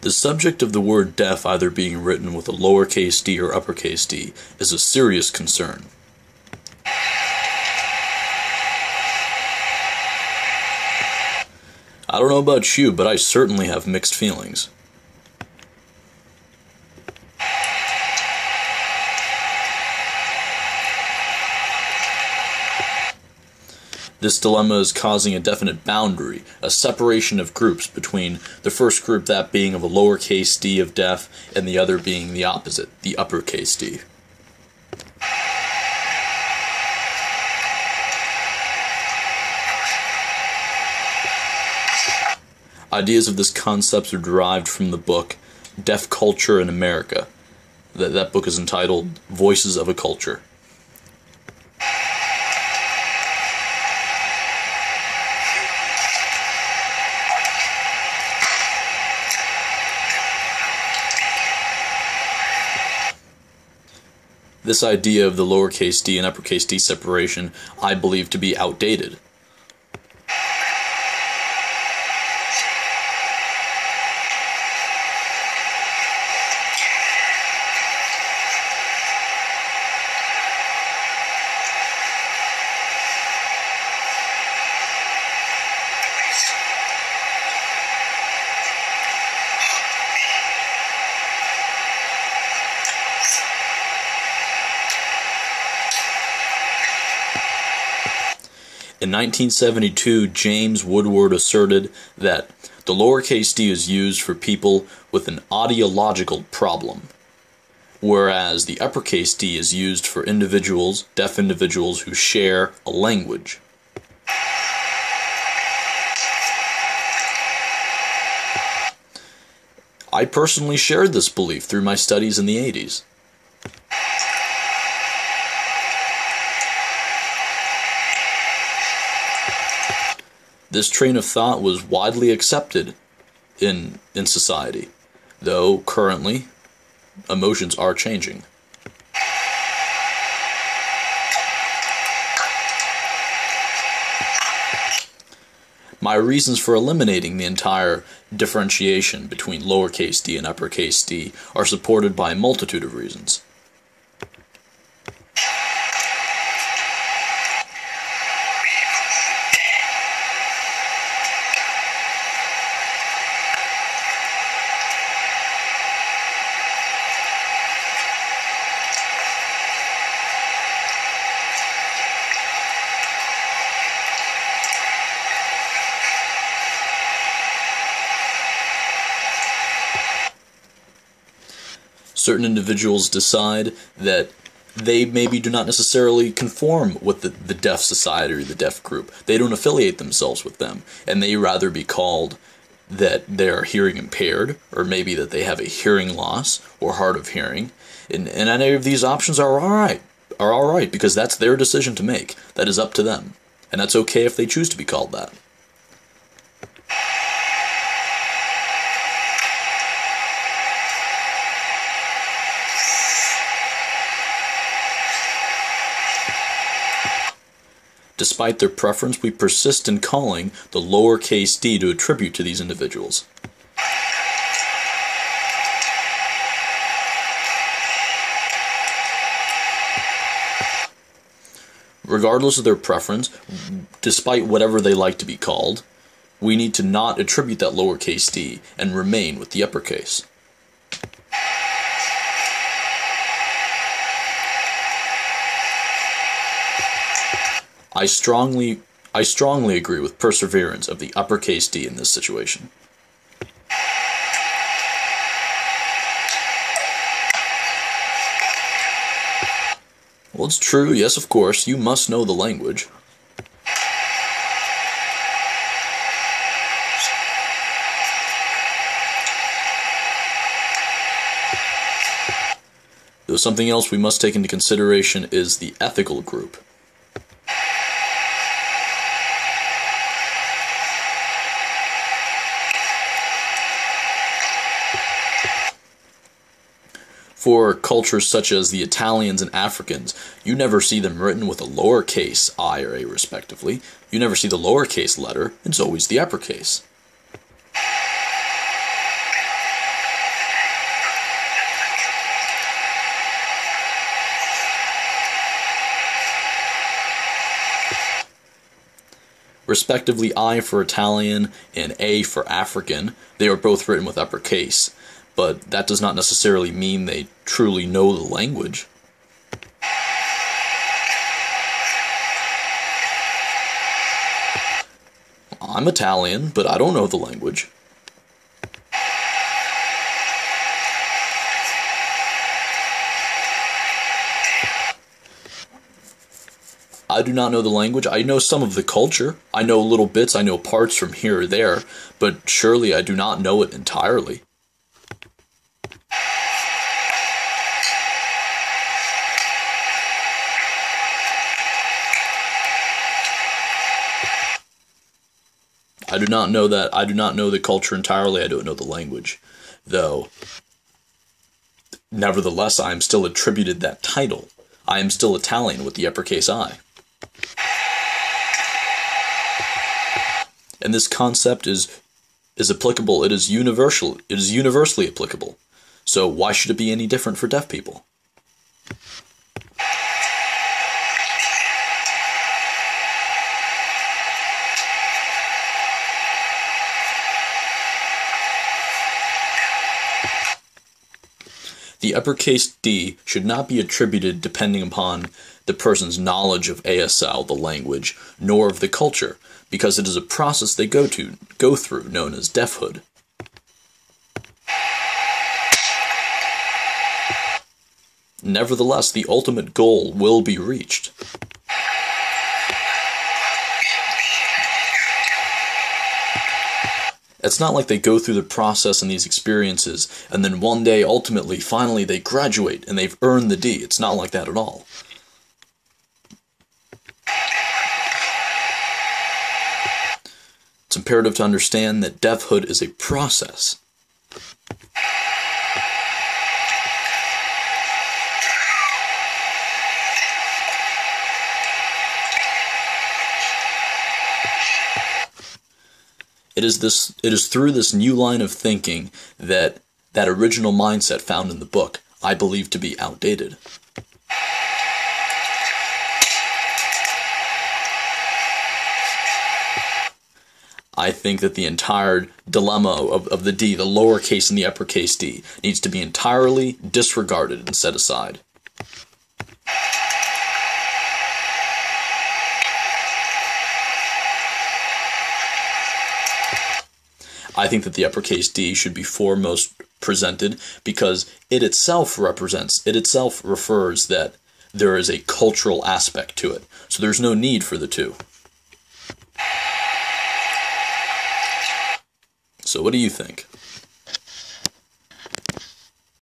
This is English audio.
The subject of the word deaf either being written with a lowercase d or uppercase d is a serious concern. I don't know about you, but I certainly have mixed feelings. This dilemma is causing a definite boundary, a separation of groups between the first group, that being of a lowercase d of deaf, and the other being the opposite, the uppercase d. Ideas of this concept are derived from the book Deaf Culture in America. That book is entitled Voices of a Culture. This idea of the lowercase d and uppercase d separation I believe to be outdated. In 1972, James Woodward asserted that the lowercase d is used for people with an audiological problem, whereas the uppercase d is used for individuals, deaf individuals, who share a language. I personally shared this belief through my studies in the 80s. This train of thought was widely accepted in society, though currently emotions are changing. My reasons for eliminating the entire differentiation between lowercase d and uppercase d are supported by a multitude of reasons. Certain individuals decide that they maybe do not necessarily conform with the deaf society or the deaf group. They don't affiliate themselves with them, and they rather be called that they are hearing impaired, or maybe that they have a hearing loss or hard of hearing. And any of these options are all right, because that's their decision to make. That is up to them, and that's okay if they choose to be called that. Despite their preference, we persist in calling the lowercase d to attribute to these individuals. Regardless of their preference, despite whatever they like to be called, we need to not attribute that lowercase d and remain with the uppercase. I strongly agree with perseverance of the uppercase d in this situation. Well, it's true, yes, of course, you must know the language. Though something else we must take into consideration is the ethical group. For cultures such as the Italians and Africans, you never see them written with a lowercase I or a respectively. You never see the lowercase letter, it's always the uppercase. respectively I for Italian and A for African. They are both written with uppercase, but that does not necessarily mean they truly know the language. I'm Italian, but I don't know the language. I do not know the language. I know some of the culture. I know little bits. I know parts from here or there, but surely I do not know it entirely. I do not know that. I do not know the culture entirely. I don't know the language, though. Nevertheless, I am still attributed that title. I am still Italian with the uppercase I. And this concept is applicable. It is universal. It is universally applicable. So why should it be any different for deaf people? The uppercase D should not be attributed depending upon the person's knowledge of ASL, the language, nor of the culture, because it is a process they go through, known as deafhood. Nevertheless, the ultimate goal will be reached. It's not like they go through the process and these experiences, and then one day, ultimately, finally, they graduate and they've earned the D. It's not like that at all. It's imperative to understand that deafhood is a process. It is through this new line of thinking that original mindset found in the book, I believe to be outdated. I think that the entire dilemma of the D, the lowercase and the uppercase D, needs to be entirely disregarded and set aside. I think that the uppercase D should be foremost presented because it itself refers that there is a cultural aspect to it. So there's no need for the two. So what do you think?